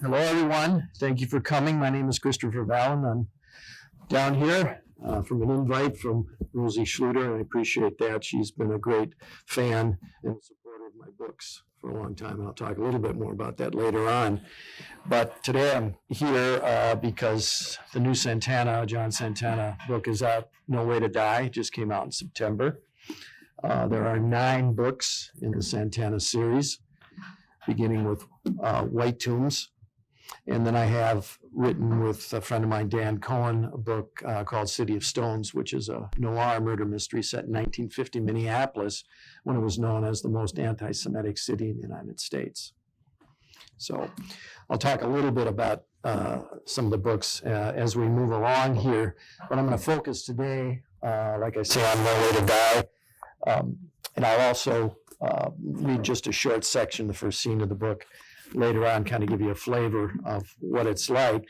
Hello, everyone. Thank you for coming. My name is Christopher Valen. I'm down here from an invite from Rosie Schluter, and I appreciate that. She's been a great fan and supporter of my books for a long time, and I'll talk a little bit more about that later on. But today I'm here because the new John Santana book is out, No Way to Die. It just came out in September. There are 9 books in the Santana series, beginning with White Tombs. And then I have written with a friend of mine, Dan Cohen, a book called City of Stones, which is a noir murder mystery set in 1950 Minneapolis, when it was known as the most anti-Semitic city in the United States. So I'll talk a little bit about some of the books as we move along here. But I'm going to focus today, like I say, on No Way to Die. And I'll also read just a short section, the first scene of the book, later on, kind of give you a flavor of what it's like.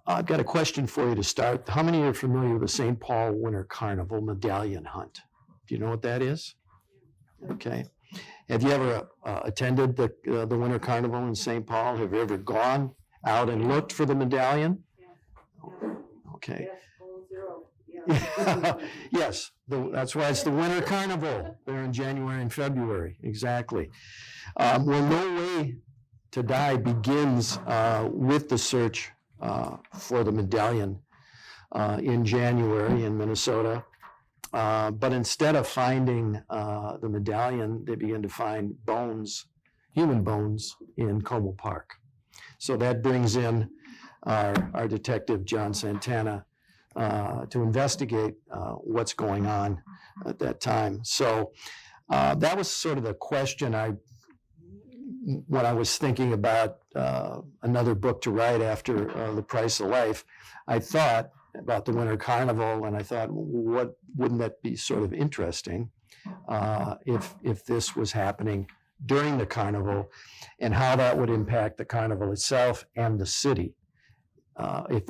I've got a question for you to start. How many are familiar with the St. Paul Winter Carnival medallion hunt? Do you know what that is? Okay. Have you ever attended the Winter Carnival in St. Paul? Have you ever gone out and looked for the medallion? Okay. Yes, that's why it's the Winter Carnival. They're in January and February, exactly. Well, No Way to Die begins with the search for the medallion in January in Minnesota. But instead of finding the medallion, they begin to find bones, human bones, in Como Park. So that brings in our detective, John Santana, to investigate what's going on at that time. So that was sort of the question when I was thinking about another book to write after The Price of Life. I thought about the Winter Carnival, and I thought, wouldn't that be sort of interesting if this was happening during the carnival, and how that would impact the carnival itself and the city. If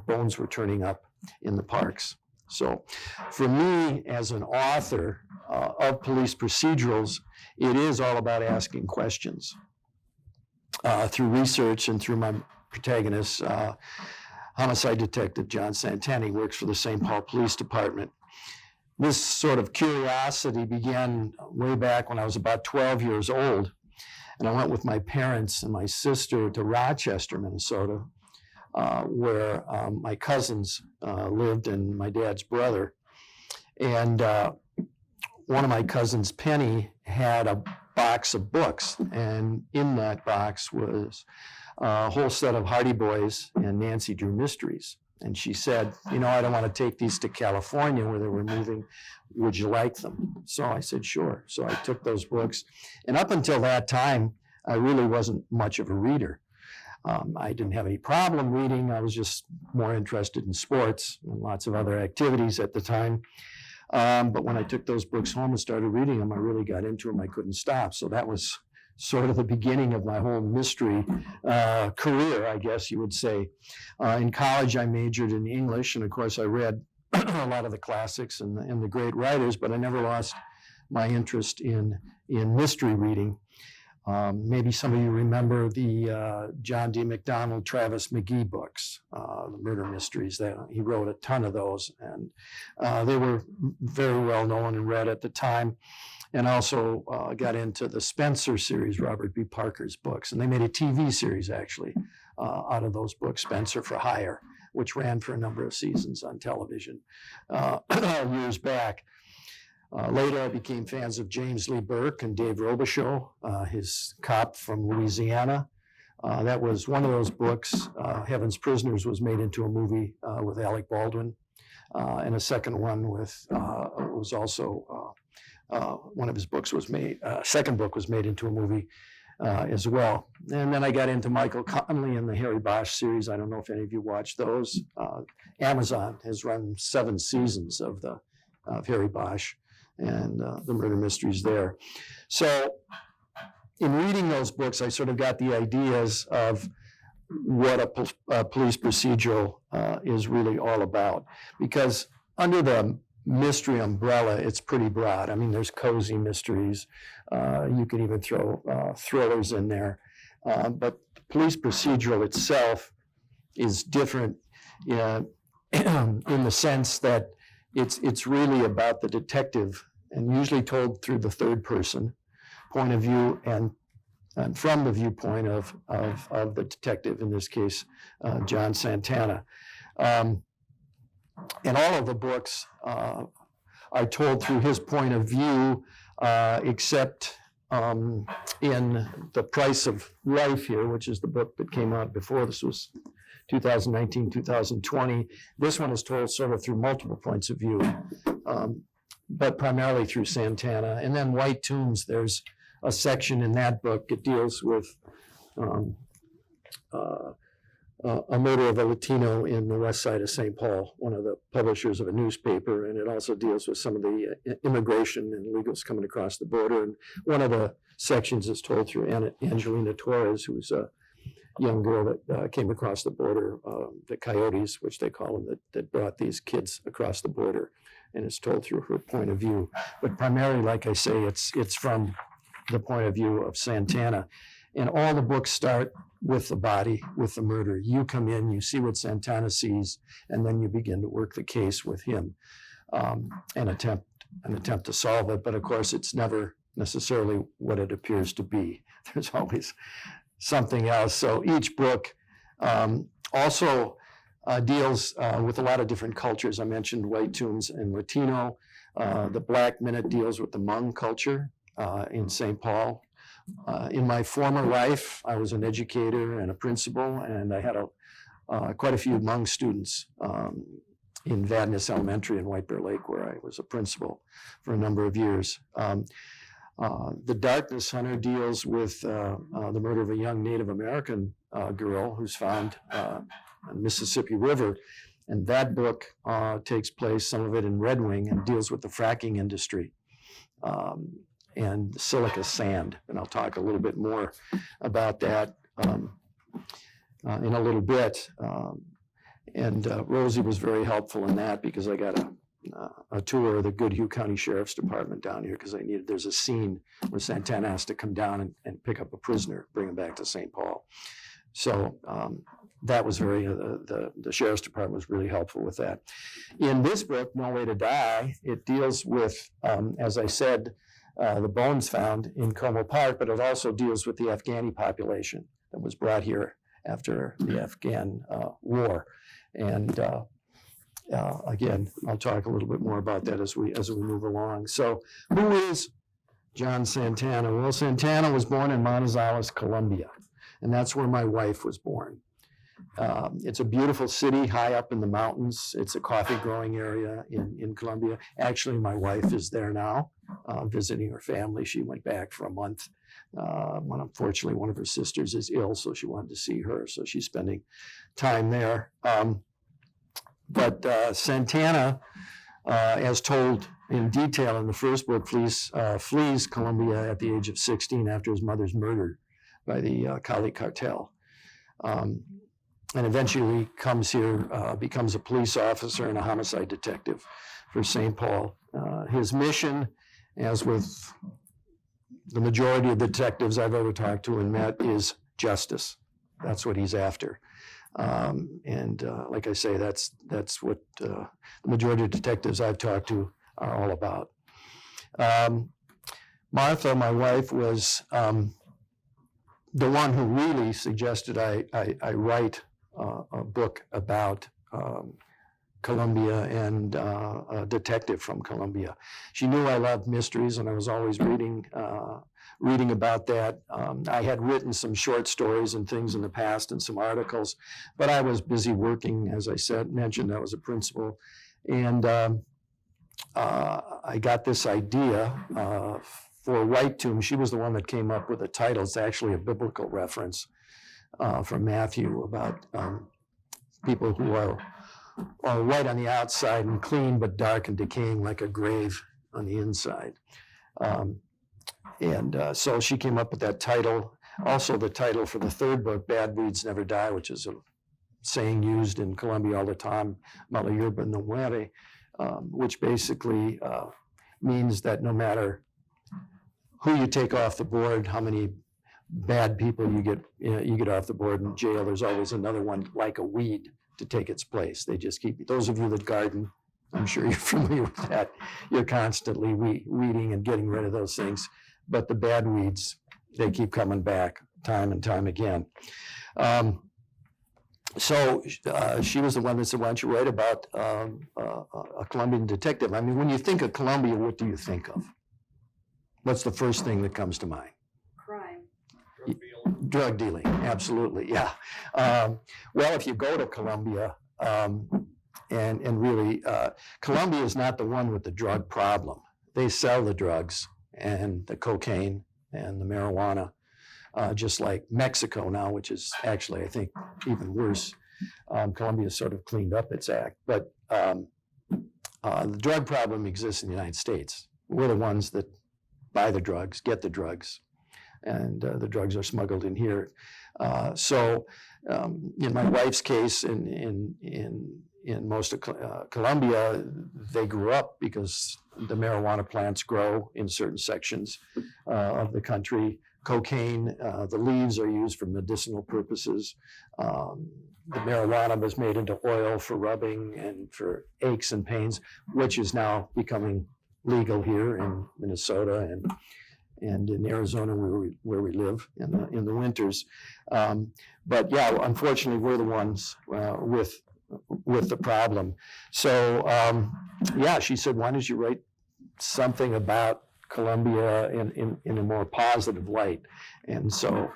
bones were turning up in the parks. So for me, as an author of police procedurals, it is all about asking questions. Through research and through my protagonist, homicide detective John Santana, works for the St. Paul Police Department. This sort of curiosity began way back when I was about 12 years old. And I went with my parents and my sister to Rochester, Minnesota, where my cousins lived and my dad's brother. And one of my cousins, Penny, had a box of books. And in that box was a whole set of Hardy Boys and Nancy Drew mysteries. And she said, I don't want to take these to California where they were moving. Would you like them? So I said, sure. So I took those books. And up until that time, I really wasn't much of a reader. I didn't have any problem reading. I was just more interested in sports and lots of other activities at the time. But when I took those books home and started reading them, I really got into them. I couldn't stop. So that was sort of the beginning of my whole mystery career, I guess you would say. In college, I majored in English. And of course, I read a lot of the classics and the great writers, but I never lost my interest in mystery reading. Maybe some of you remember the John D. MacDonald, Travis McGee books, the murder mysteries. He wrote a ton of those, and they were very well known and read at the time. And also got into the Spencer series, Robert B. Parker's books. And they made a TV series, actually, out of those books, Spencer for Hire, which ran for a number of seasons on television years back. Later, I became fans of James Lee Burke and Dave Robichaux, his cop from Louisiana. That was one of those books. Heaven's Prisoners was made into a movie with Alec Baldwin. And a second one was also, one of his books was made, second book was made into a movie as well. And then I got into Michael Connelly and the Harry Bosch series. I don't know if any of you watched those. Amazon has run 7 seasons of Harry Bosch and the murder mysteries there. So in reading those books, I sort of got the ideas of what a police procedural is really all about. Because under the mystery umbrella, it's pretty broad. I mean, there's cozy mysteries, You could even throw thrillers in there. But police procedural itself is different in the sense that it's really about the detective, and usually told through the third person point of view, and from the viewpoint of the detective, in this case, John Santana. And all of the books are told through his point of view, except in The Price of Life here, which is the book that came out before. This was 2019, 2020. This one is told sort of through multiple points of view, but primarily through Santana. And then White Tombs, there's a section in that book. It deals with a murder of a Latino in the west side of St. Paul, one of the publishers of a newspaper, and it also deals with some of the immigration and illegals coming across the border. And one of the sections is told through Angelina Torres, who's a young girl that came across the border, the coyotes, which they call them, that brought these kids across the border, and it's told through her point of view. But primarily, like I say, it's from the point of view of Santana. And all the books start with the body, with the murder. You come in, you see what Santana sees, and then you begin to work the case with him and attempt to solve it. But of course, it's never necessarily what it appears to be. There's always something else. So each book also deals with a lot of different cultures. I mentioned White Tombs and Latino. The Black Minute deals with the Hmong culture in St. Paul. In my former life, I was an educator and a principal, and I had quite a few Hmong students in Vadnais Elementary in White Bear Lake, where I was a principal for a number of years. The Darkness Hunter deals with the murder of a young Native American girl who's found on the Mississippi River. And that book takes place, some of it in Red Wing, and deals with the fracking industry and silica sand. And I'll talk a little bit more about that in a little bit. And Rosie was very helpful in that, because I got a tour of the Goodhue County Sheriff's Department down here, because there's a scene where Santana has to come down and pick up a prisoner, bring him back to St. Paul. So that was the Sheriff's Department was really helpful with that. In this book, No Way to Die, it deals with, as I said, the bones found in Como Park, but it also deals with the Afghani population that was brought here after the Afghan war. And again, I'll talk a little bit more about that as we move along. So who is John Santana? Well, Santana was born in Manizales, Colombia, and that's where my wife was born. It's a beautiful city high up in the mountains. It's a coffee growing area in Colombia. Actually, my wife is there now, visiting her family. She went back for a month. Unfortunately, one of her sisters is ill, so she wanted to see her. So she's spending time there. But Santana, as told in detail in the first book, flees Colombia at the age of 16 after his mother's murdered by the Cali cartel. And eventually comes here, becomes a police officer and a homicide detective for St. Paul. His mission, as with the majority of the detectives I've ever talked to and met, is justice. That's what he's after. Like I say, that's what the majority of detectives I've talked to are all about. Martha, my wife, was the one who really suggested I write a book about Colombia and a detective from Colombia. She knew I loved mysteries, and I was always reading about that. I had written some short stories and things in the past and some articles, but I was busy working, as I mentioned, I was a principal. And I got this idea for White Tomb. She was the one that came up with the title. It's actually a biblical reference from Matthew about people who are white on the outside and clean, but dark and decaying like a grave on the inside. So she came up with that title. Also the title for the third book, Bad Weeds Never Die, which is a saying used in Colombia all the time, Mala yerba no muere, which basically means that no matter who you take off the board, how many bad people you get off the board in jail. There's always another one like a weed to take its place. They just keep, those of you that garden, I'm sure you're familiar with that. You're constantly weeding and getting rid of those things. But the bad weeds, they keep coming back time and time again. So she was the one that said, why don't you write about a Colombian detective? I mean, when you think of Colombia, what do you think of? What's the first thing that comes to mind? Crime. Drug dealing, absolutely, yeah. Well, if you go to Colombia, and really, Colombia is not the one with the drug problem. They sell the drugs and the cocaine and the marijuana, just like Mexico now, which is actually, I think, even worse. Colombia sort of cleaned up its act, but the drug problem exists in the United States. We're the ones that buy the drugs, get the drugs, and the drugs are smuggled in here. So in my wife's case, in most of Colombia, they grew up because the marijuana plants grow in certain sections of the country. Cocaine, the leaves are used for medicinal purposes. The marijuana was made into oil for rubbing and for aches and pains, which is now becoming legal here in Minnesota and in Arizona where we live in the winters. But yeah, unfortunately, we're the ones with the problem. So yeah, she said, why don't you write something about Colombia in a more positive light? And so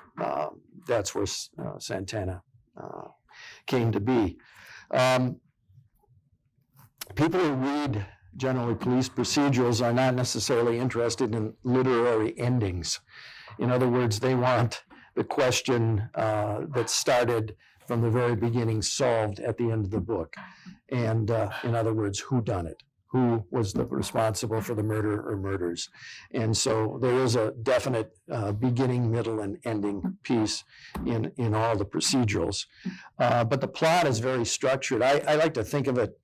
that's where Santana came to be. People who read generally police procedurals are not necessarily interested in literary endings. In other words, they want the question that started from the very beginning solved at the end of the book. And in other words, who done it? Who was responsible for the murder or murders? And so there is a definite beginning, middle, and ending piece in all the procedurals. But the plot is very structured. I like to think of it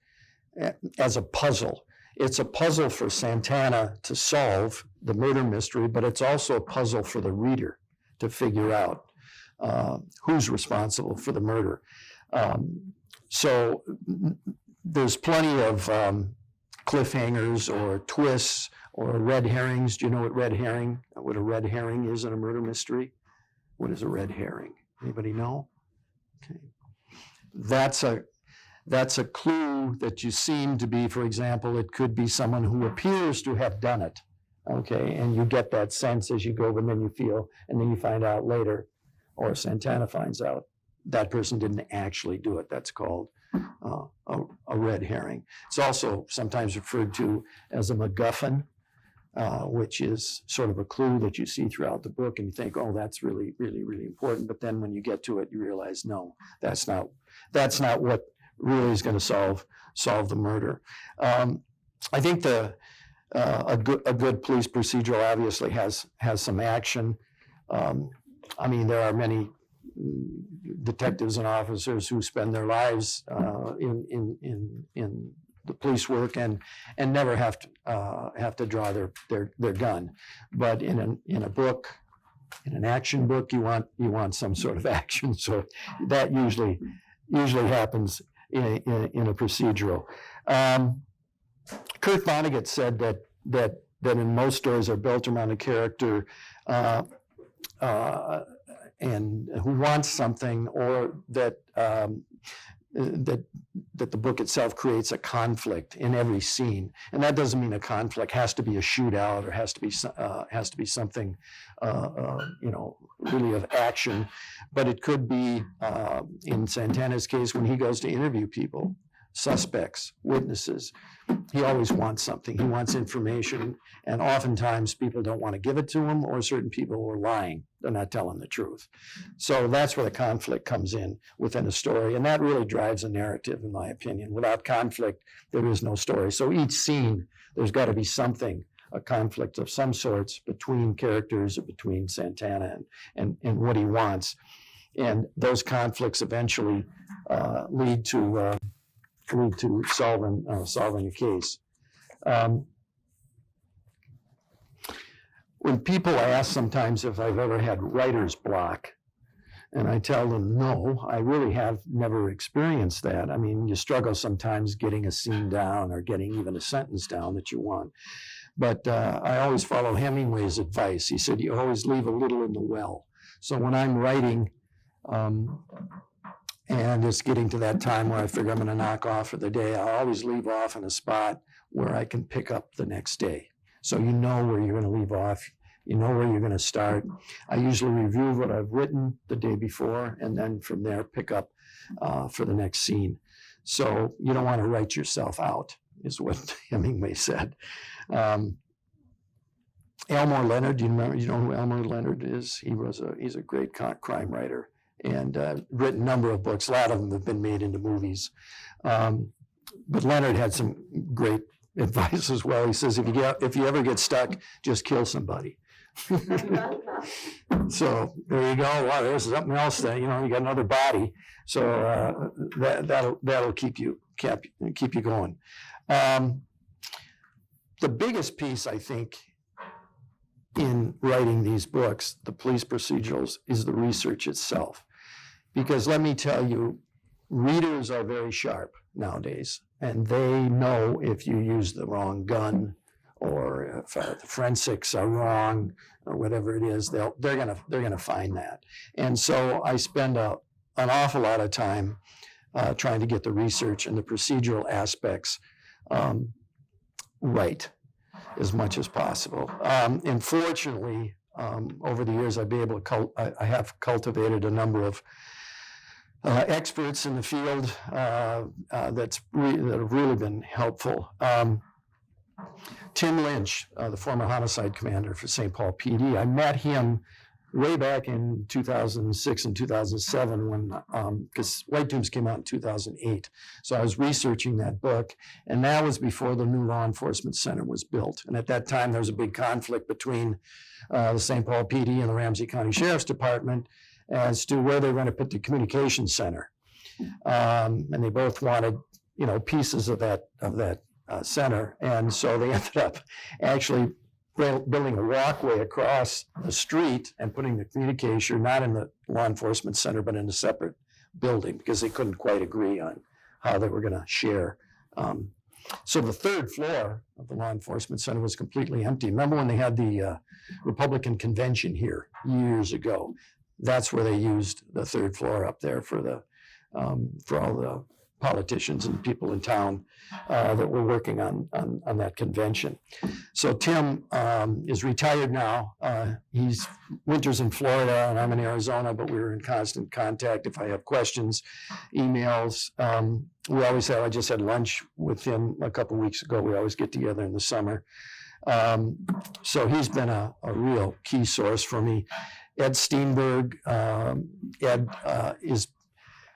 as a puzzle. It's a puzzle for Santana to solve the murder mystery, but it's also a puzzle for the reader to figure out who's responsible for the murder. So there's plenty of cliffhangers or twists or red herrings. Do you know what a red herring is in a murder mystery? What is a red herring? Anybody know? Okay. That's a clue that you seem to be, for example, it could be someone who appears to have done it. Okay, and you get that sense as you go, and then you find out later, or Santana finds out, that person didn't actually do it. That's called a red herring. It's also sometimes referred to as a MacGuffin, which is sort of a clue that you see throughout the book, and you think, oh, that's really, really, really important. But then when you get to it, you realize, no, that's not what really is going to solve the murder. I think a good police procedural obviously has some action. I mean, there are many detectives and officers who spend their lives in the police work and never have to draw their gun. But in a book, in an action book, you want some sort of action. So that usually happens in a procedural. Kurt Vonnegut said that in most stories are built around a character and who wants something, or that the book itself creates a conflict in every scene. And that doesn't mean a conflict has to be a shootout or has to be something really of action, but it could be in Santana's case when he goes to interview people, suspects, witnesses. He always wants something. He wants information, and oftentimes people don't want to give it to him, or certain people are lying. They're not telling the truth. So that's where the conflict comes in within a story, and that really drives a narrative, in my opinion. Without conflict, there is no story. So each scene, there's got to be something, a conflict of some sorts between characters or between Santana and what he wants. And those conflicts eventually lead to solving a case. when people ask sometimes if I've ever had writer's block, and I tell them, no, I really have never experienced that. I mean, you struggle sometimes getting a scene down or getting even a sentence down that you want. But I always follow Hemingway's advice. He said, you always leave a little in the well. So when I'm writing, and it's getting to that time where I figure I'm going to knock off for the day, I always leave off in a spot where I can pick up the next day. So you know where you're going to leave off. You know where you're going to start. I usually review what I've written the day before, and then from there pick up for the next scene. So you don't want to write yourself out, is what Hemingway said. Elmore Leonard, do you know who Elmore Leonard is? He's a great crime writer and written a number of books. A lot of them have been made into movies. But Leonard had some great advice as well. He says, if you ever get stuck, just kill somebody. So there you go. Wow, there's something else that, you got another body. So that'll keep you going. The biggest piece, I think, in writing these books, the police procedurals, is the research itself. Because let me tell you, readers are very sharp nowadays, and they know if you use the wrong gun, or if the forensics are wrong, or whatever it is, they're gonna find that. And so I spend an awful lot of time trying to get the research and the procedural aspects right as much as possible. And fortunately, over the years, I have cultivated a number of experts in the field that have really been helpful. Tim Lynch, the former homicide commander for St. Paul PD, I met him way back in 2006 and 2007 when, because White Tombs came out in 2008. So I was researching that book, and that was before the new law enforcement center was built. And at that time, there was a big conflict between the St. Paul PD and the Ramsey County Sheriff's Department as to where they were going to put the communications center. And they both wanted, pieces of that center. And so they ended up actually building a walkway across the street and putting the communication not in the law enforcement center, but in a separate building, because they couldn't quite agree on how they were going to share. So the third floor of the law enforcement center was completely empty. Remember when they had the Republican convention here years ago? That's where they used the third floor up there for all the politicians and people in town that were working on that convention. So Tim is retired now. He's winters in Florida and I'm in Arizona, but we're in constant contact. If I have questions, emails, I just had lunch with him a couple weeks ago. We always get together in the summer. So he's been a real key source for me. Ed Steenberg, Ed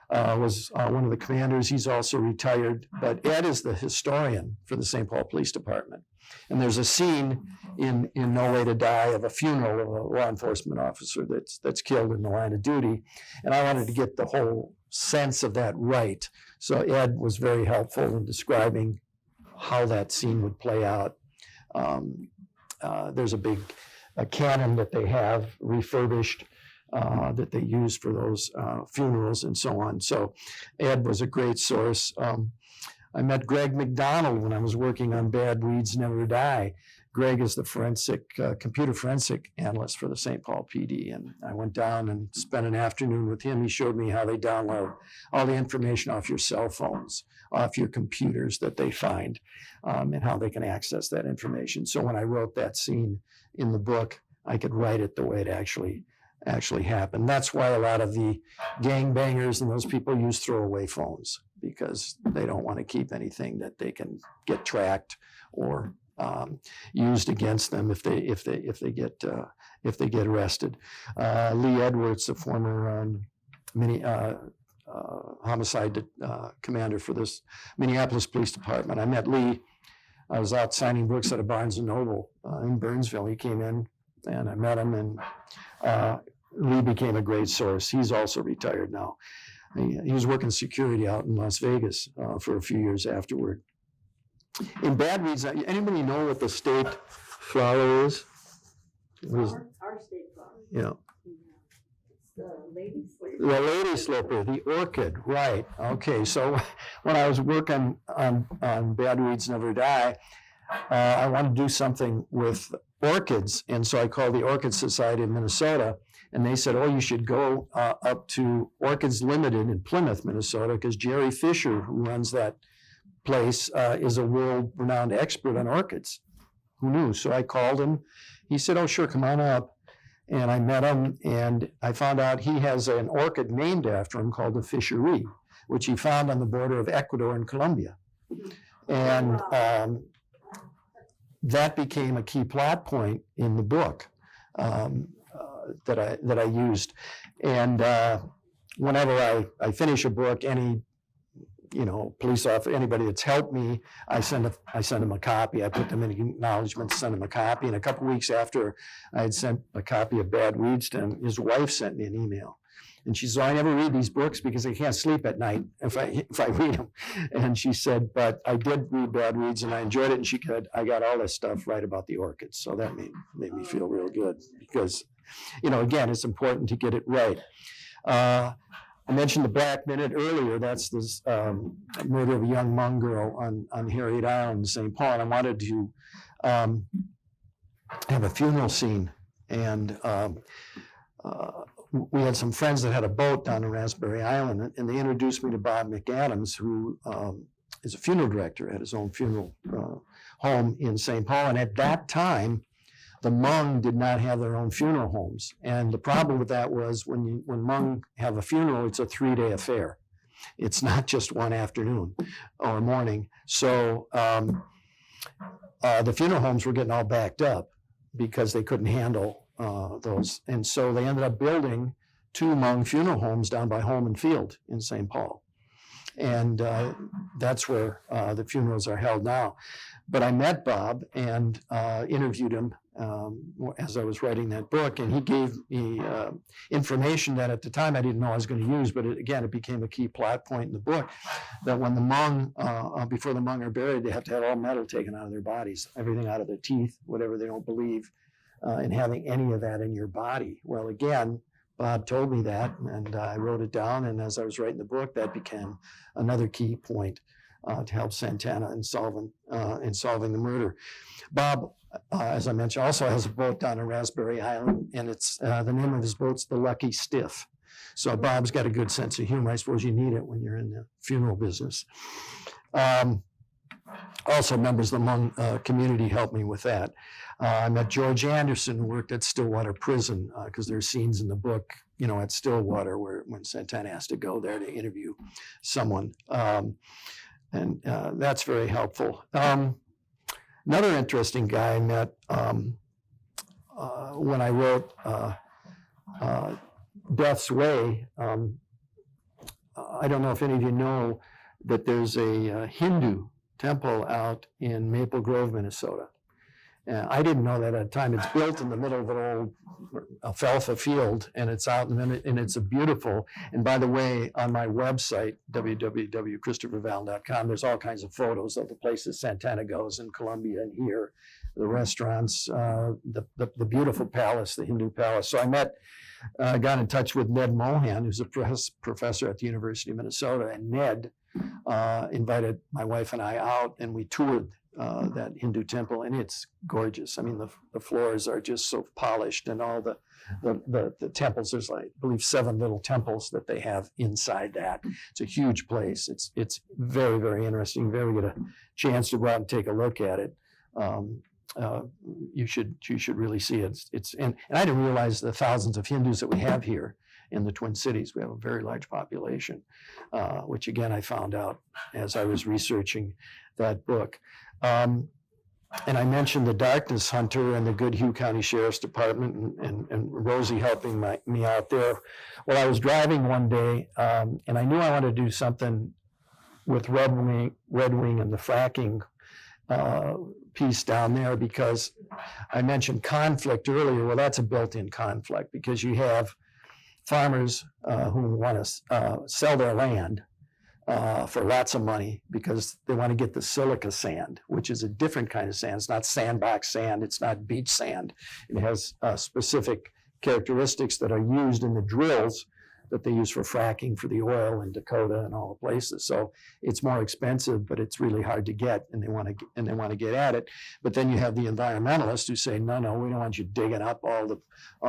was one of the commanders. He's also retired, but Ed is the historian for the St. Paul Police Department. And there's a scene in No Way to Die of a funeral of a law enforcement officer that's killed in the line of duty. And I wanted to get the whole sense of that right. So Ed was very helpful in describing how that scene would play out. There's a cannon that they have refurbished that they use for those funerals and so on. So Ed was a great source. I met Greg McDonald when I was working on Bad Weeds Never Die. Greg is the computer forensic analyst for the St. Paul PD. And I went down and spent an afternoon with him. He showed me how they download all the information off your cell phones, off your computers that they find, and how they can access that information. So when I wrote that scene in the book, I could write it the way it actually happened. That's why a lot of the gangbangers and those people use throwaway phones, because they don't want to keep anything that they can get tracked or used against them if they get arrested. Lee Edwards, the former homicide commander for this Minneapolis Police Department. I met Lee. I was out signing books at a Barnes & Noble in Burnsville. He came in and I met him, and Lee became a great source. He's also retired now. He was working security out in Las Vegas for a few years afterward. In Bad Weeds, anybody know what the state flower is? Our state farm. You know, It's the lady slipper. the lady slipper, the orchid, right? Okay, so when I was working on Bad Weeds Never Die, I wanted to do something with orchids, and so I called the Orchid Society of Minnesota, and they said, "Oh, you should go up to Orchids Limited in Plymouth, Minnesota, because Jerry Fisher, who runs that place, is a world-renowned expert on orchids." Who knew? So I called him. He said, "Oh, sure, come on up." And I met him, and I found out he has an orchid named after him called the Fisherie, which he found on the border of Ecuador and Colombia. And that became a key plot point in the book that I used. And whenever I finish a book, any police officer, anybody that's helped me, I send them a copy. I put them in acknowledgments, send them a copy. And a couple of weeks after I had sent a copy of Bad Weeds to him, his wife sent me an email. And she said, "I never read these books because I can't sleep at night if I read them." And she said, "But I did read Bad Weeds and I enjoyed it." And she said, "I got all this stuff right about the orchids." So that made me feel real good because, again, it's important to get it right. I mentioned the Black Minute earlier. That's this murder of a young Hmong girl on Harriet Island in St. Paul. And I wanted to have a funeral scene. And we had some friends that had a boat down in Raspberry Island, and they introduced me to Bob McAdams, who is a funeral director at his own funeral home in St. Paul. And at that time, the Hmong did not have their own funeral homes. And the problem with that was when Hmong have a funeral, it's a 3-day affair. It's not just one afternoon or morning. So the funeral homes were getting all backed up because they couldn't handle those. And so they ended up building 2 Hmong funeral homes down by Holman Field in St. Paul. And that's where the funerals are held now. But I met Bob and interviewed him as I was writing that book, and he gave me information that at the time I didn't know I was going to use, but it became a key plot point in the book, that when the Hmong, before the Hmong are buried, they have to have all metal taken out of their bodies, everything out of their teeth, whatever. They don't believe in having any of that in your body. Well, again, Bob told me that, and I wrote it down, and as I was writing the book, that became another key point to help Santana in solving the murder. Bob, as I mentioned, also has a boat down in Raspberry Island, and it's the name of his boat's the Lucky Stiff. So Bob's got a good sense of humor. I suppose you need it when you're in the funeral business. Also, members of the Hmong community helped me with that. I met George Anderson, who worked at Stillwater Prison, because there's scenes in the book, at Stillwater when Santana has to go there to interview someone. And that's very helpful. Another interesting guy I met when I wrote Death's Way. I don't know if any of you know that there's a Hindu temple out in Maple Grove, Minnesota. I didn't know that at the time. It's built in the middle of an old alfalfa field, and it's out and it's a beautiful. And by the way, on my website, www.christophervalen.com, there's all kinds of photos of the places Santana goes in Colombia and here, the restaurants, the beautiful palace, the Hindu palace. So I got in touch with Ned Mohan, who's a professor at the University of Minnesota, and Ned invited my wife and I out, and we toured that Hindu temple, and it's gorgeous. I mean, the floors are just so polished, and all the temples, there's I believe 7 little temples that they have inside that. It's a huge place. It's very, very interesting. If you ever get a chance to go out and take a look at it, you should really see it. And I didn't realize the thousands of Hindus that we have here in the Twin Cities. We have a very large population, which again I found out as I was researching that book. And I mentioned the Darkness Hunter and the Goodhue County Sheriff's Department and Rosie helping me out there. Well, I was driving one day, and I knew I wanted to do something with Red Wing and the fracking piece down there, because I mentioned conflict earlier. Well, that's a built-in conflict, because you have farmers who want to sell their land for lots of money because they want to get the silica sand, which is a different kind of sand. It's not sandbox sand. It's not beach sand. It has specific characteristics that are used in the drills that they use for fracking for the oil in Dakota and all the places. So it's more expensive, but it's really hard to get, and they want to get at it. But then you have the environmentalists who say, no, we don't want you digging up all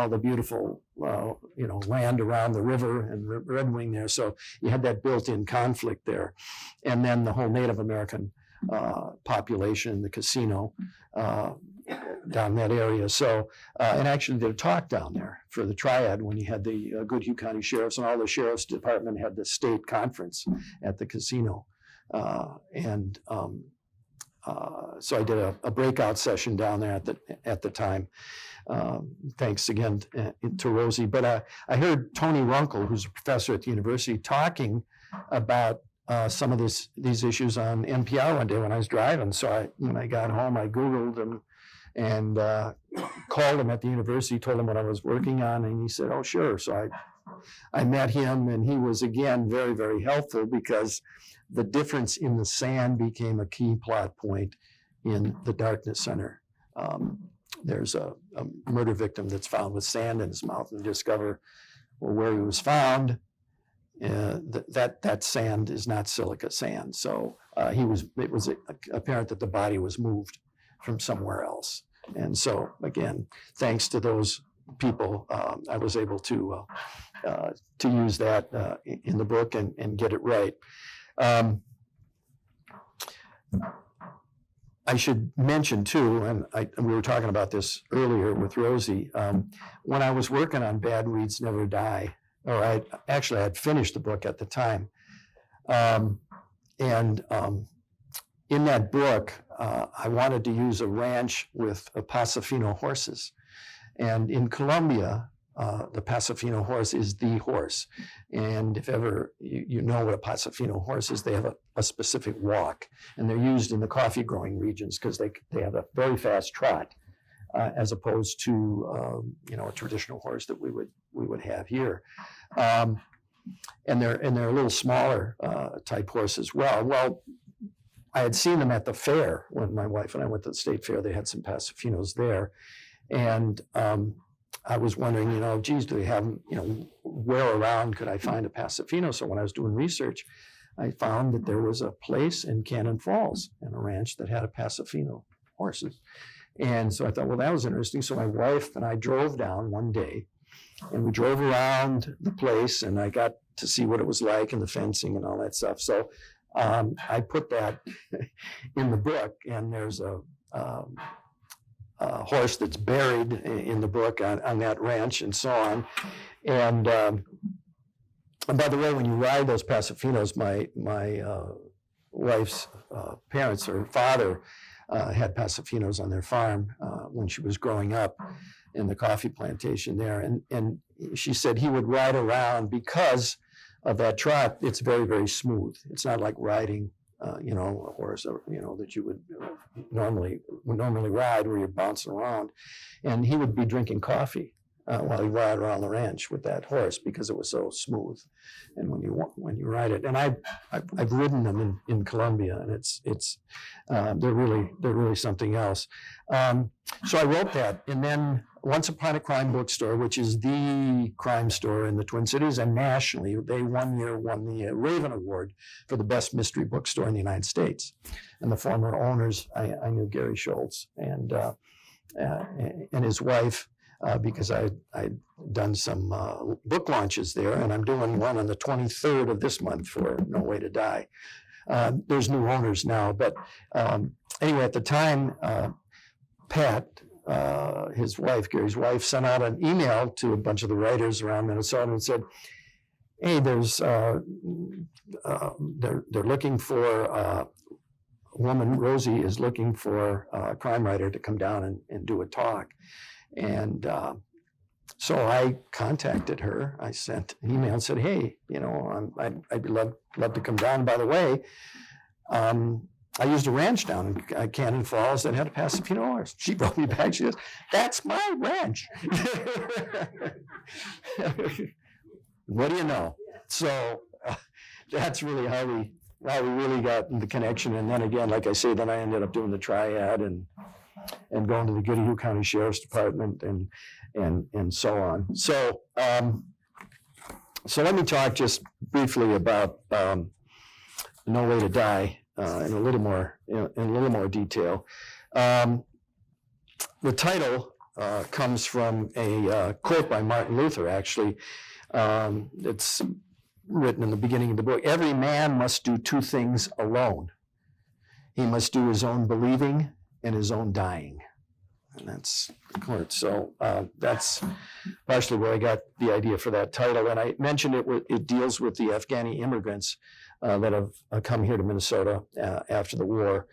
the beautiful land around the river and Red Wing there. So you had that built-in conflict there, and then the whole Native American population, the casino. Down that area. So, and actually did a talk down there for the TRIAD when you had the Goodhue County Sheriffs and all the Sheriff's Department had the state conference at the casino. So I did a breakout session down there at the time. Thanks again to Rosie. But I heard Tony Runkle, who's a professor at the university, talking about some of these issues on NPR one day when I was driving. So when I got home, I Googled them and called him at the university, told him what I was working on, and he said, oh, sure. So I met him, and he was, again, very, very helpful because the difference in the sand became a key plot point in the Darkness Center. There's a murder victim that's found with sand in his mouth, and discover where he was found. That sand is not silica sand. So it was apparent that the body was moved from somewhere else. And so, again, thanks to those people, I was able to use that in the book and get it right. I should mention too, and we were talking about this earlier with Rosie, when I was working on Bad Weeds Never Die, or I had finished the book at the time. In that book, I wanted to use a ranch with Pasofino horses. And in Colombia, the Pasofino horse is the horse. And if ever you know what a Pasofino horse is, they have a specific walk. And they're used in the coffee growing regions because they have a very fast trot, as opposed to a traditional horse that we would have here. And they're a little smaller type horse as well. Well, I had seen them at the fair when my wife and I went to the state fair. They had some Pasofinos there. And I was wondering, geez, do they have them, where around could I find a Pasofino? So when I was doing research, I found that there was a place in Cannon Falls and a ranch that had a Pasofino horses. And so I thought, well, that was interesting. So my wife and I drove down one day, and we drove around the place, and I got to see what it was like and the fencing and all that stuff. So I put that in the book, and there's a horse that's buried in the book on that ranch and so on. And by the way, when you ride those Pasofinos, my wife's parents, or father, had Pasofinos on their farm when she was growing up in the coffee plantation there. And she said he would ride around because of that trot. It's very, very smooth. It's not like riding, a horse, that you would normally ride where you're bouncing around. And he would be drinking coffee while he ride around the ranch with that horse because it was so smooth. And when you ride it, and I've ridden them in Colombia, and they're really something else. So I wrote that, and then Once Upon a Crime Bookstore, which is the crime store in the Twin Cities and nationally, they one year won the Raven Award for the best mystery bookstore in the United States. And the former owners, I knew Gary Schultz and his wife, because I'd done some book launches there, and I'm doing one on the 23rd of this month for No Way to Die. There's new owners now, but anyway, at the time, Pat, his wife, Gary's wife, sent out an email to a bunch of the writers around Minnesota and said, hey, they're looking for a woman, Rosie is looking for a crime writer to come down and do a talk. And so I contacted her. I sent an email and said, hey, I'd love to come down. By the way, I used a ranch down in Cannon Falls that had a Pasofino horse. She brought me back. She goes, that's my ranch. What do you know? So that's really how we really got the connection. And then again, like I say, then I ended up doing the TRIAD and going to the Goodhue County Sheriff's Department and so on. So so let me talk just briefly about No Way to Die in a little more detail. The title comes from a quote by Martin Luther, actually. It's written in the beginning of the book. Every man must do two things alone. He must do his own believing and his own dying. And that's the quote. So that's partially where I got the idea for that title. And I mentioned it deals with the Afghani immigrants that have come here to Minnesota after the war.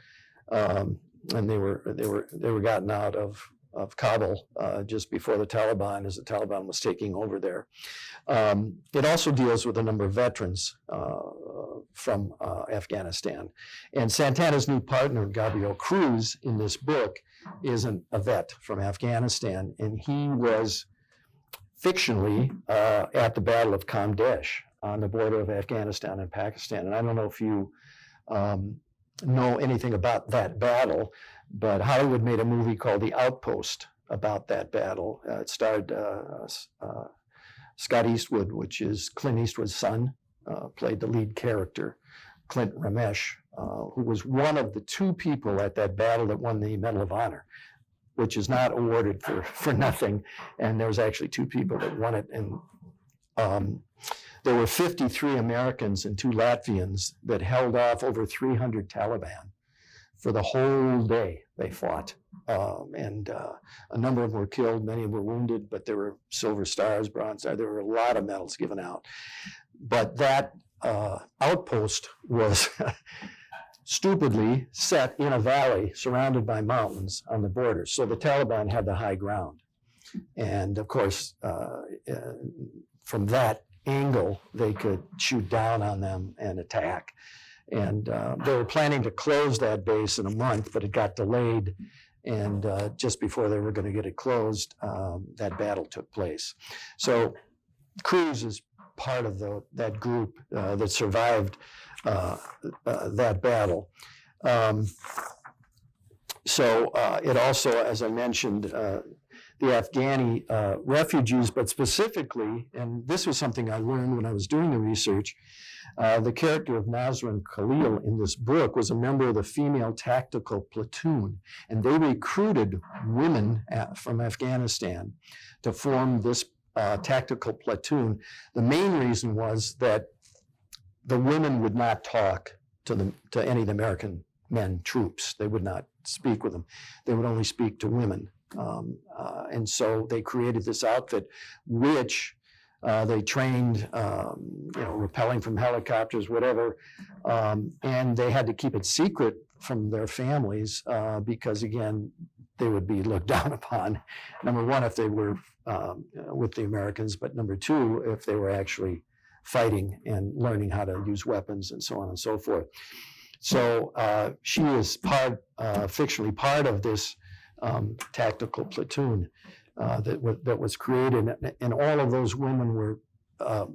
And they were gotten out of Kabul just before the Taliban, as the Taliban was taking over there. It also deals with a number of veterans from Afghanistan. And Santana's new partner, Gabriel Cruz, in this book, is a vet from Afghanistan, and he was fictionally at the Battle of Kamdesh on the border of Afghanistan and Pakistan. And I don't know if you know anything about that battle, but Hollywood made a movie called The Outpost about that battle. It starred Scott Eastwood, which is Clint Eastwood's son, played the lead character, Clint Ramesh, who was one of the two people at that battle that won the Medal of Honor, which is not awarded for nothing. And there was actually two people that won it. And there were 53 Americans and 2 Latvians that held off over 300 Taliban for the whole day they fought. And a number of them were killed, many were wounded, but there were Silver Stars, Bronze Stars, there were a lot of medals given out. But that outpost was stupidly set in a valley surrounded by mountains on the border. So the Taliban had the high ground. And of course, from that angle, they could shoot down on them and attack. And they were planning to close that base in a month, but it got delayed. And just before they were going to get it closed, that battle took place. So Cruz is part of that group that survived that battle. So it also, as I mentioned, the Afghani refugees, but specifically, and this was something I learned when I was doing the research, the character of Nasrin Khalil in this book was a member of the female tactical platoon, and they recruited women from Afghanistan to form this tactical platoon. The main reason was that the women would not talk to any of the American men troops. They would not speak with them. They would only speak to women. And so they created this outfit, which they trained, rappelling from helicopters, whatever. And they had to keep it secret from their families because, again, they would be looked down upon. Number one, if they were with the Americans, but number two, if they were actually fighting and learning how to use weapons and so on and so forth. So she was fictionally part of this tactical platoon that was created, and all of those women were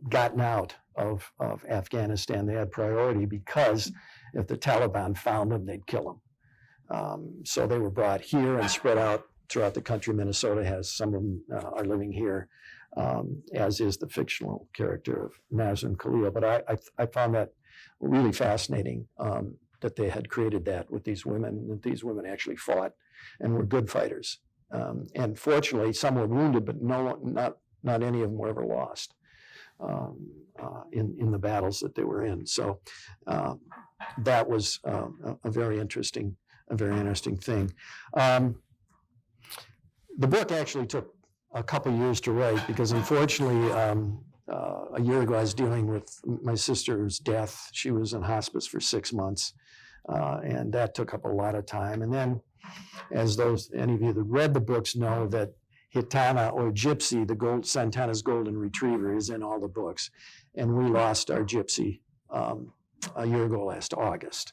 gotten out of Afghanistan. They had priority because if the Taliban found them, they'd kill them. So they were brought here and spread out throughout the country. Minnesota has some of them are living here, as is the fictional character of Nasrin Khalil. But I found that really fascinating that they had created that with these women, that these women actually fought and were good fighters. And fortunately, some were wounded, but not any of them were ever lost in the battles that they were in. So that was a very interesting thing. The book actually took a couple years to write because, unfortunately, a year ago I was dealing with my sister's death. She was in hospice for 6 months, and that took up a lot of time. And then, as any of you that read the books know, that Hitana or Gypsy, Santana's golden retriever, is in all the books. And we lost our Gypsy a year ago last August.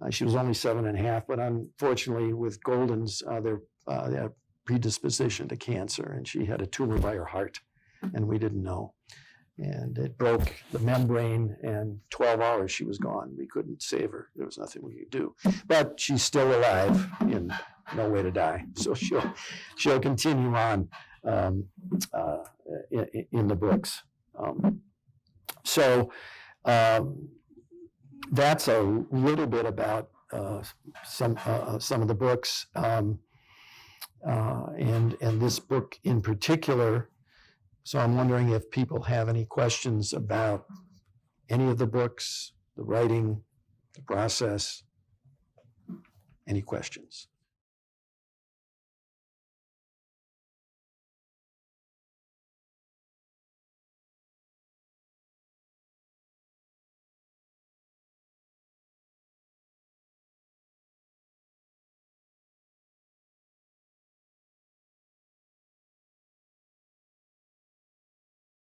She was only 7.5, but unfortunately with Goldens, they had a predisposition to cancer, and she had a tumor by her heart, and we didn't know. And it broke the membrane, and 12 hours she was gone. We couldn't save her. There was nothing we could do. But she's still alive and no way to die. So she'll continue on in the books. That's a little bit about some of the books, and this book in particular. So I'm wondering if people have any questions about any of the books, the writing, the process. Any questions?